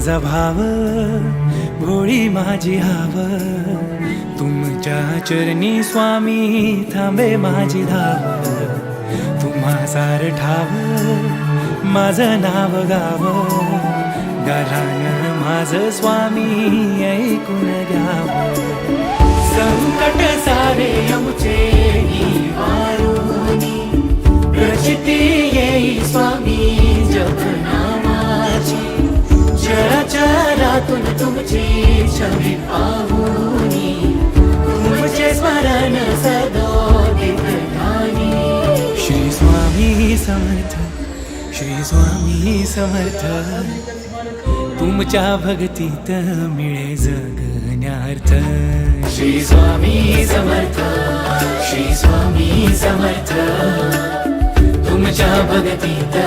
माझा भाव भोळी माझी हाव, तुमच्या चरणी स्वामी थांबे माझी धाव. तुम्हा सार ठाव माझं नाव गाव, गालान माझं स्वामी ऐकून घ्यावं. संकट सारे आमचे निवारुनी, प्रचिती येई स्वामी जपनामाची. चराचरातून तुमची छवी पाहुनी, तुमचे स्मरण सदोदित ध्यानी. श्री स्वामी समर्थ, श्री स्वामी समर्थ, तुमच्या भक्तीत मिळे जगण्यार्थ. श्री स्वामी समर्थ, श्री स्वामी समर्थ, तुमच्या भक्तीत